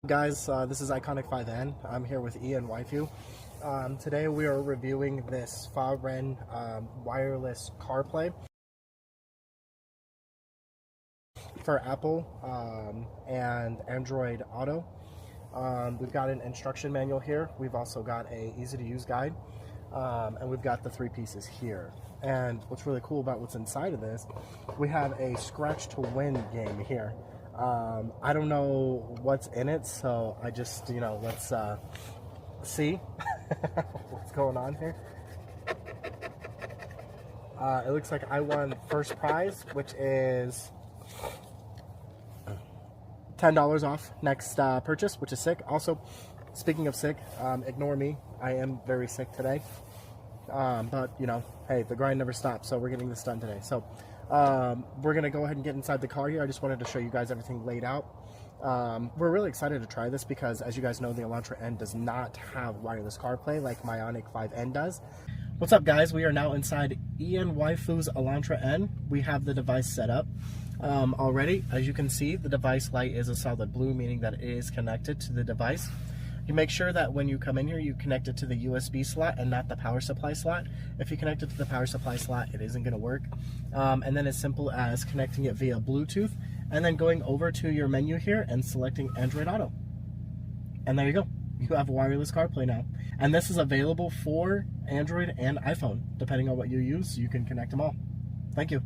Guys, this is Iconic 5N. I'm here with Ian Waifu. Today we are reviewing this FAHREN Wireless CarPlay for Apple and Android Auto. We've got an instruction manual here. We've also got a easy to use guide, and we've got the 3 pieces here. And what's really cool about what's inside of this, we have a scratch to win game here. I don't know what's in it, so I just, let's see what's going on here. It looks like I won first prize, which is $10 off next purchase, which is sick. Also, speaking of sick, ignore me. I am very sick today. But, hey, the grind never stops, so we're getting this done today. So, we're going to go ahead and get inside the car here. I just wanted to show you guys everything laid out. We're really excited to try this because, as you guys know, the Elantra N does not have wireless CarPlay like my Ioniq 5N does. What's up, guys? We are now inside Ian Waifu's Elantra N. We have the device set up already. As you can see, the device light is a solid blue, meaning that it is connected to the device. You make sure that when you come in here, you connect it to the USB slot and not the power supply slot. If you connect it to the power supply slot, it isn't going to work. And then as simple as connecting it via Bluetooth and then going over to your menu here and selecting Android Auto. And there you go. You have wireless CarPlay now. And this is available for Android and iPhone. Depending on what you use, you can connect them all. Thank you.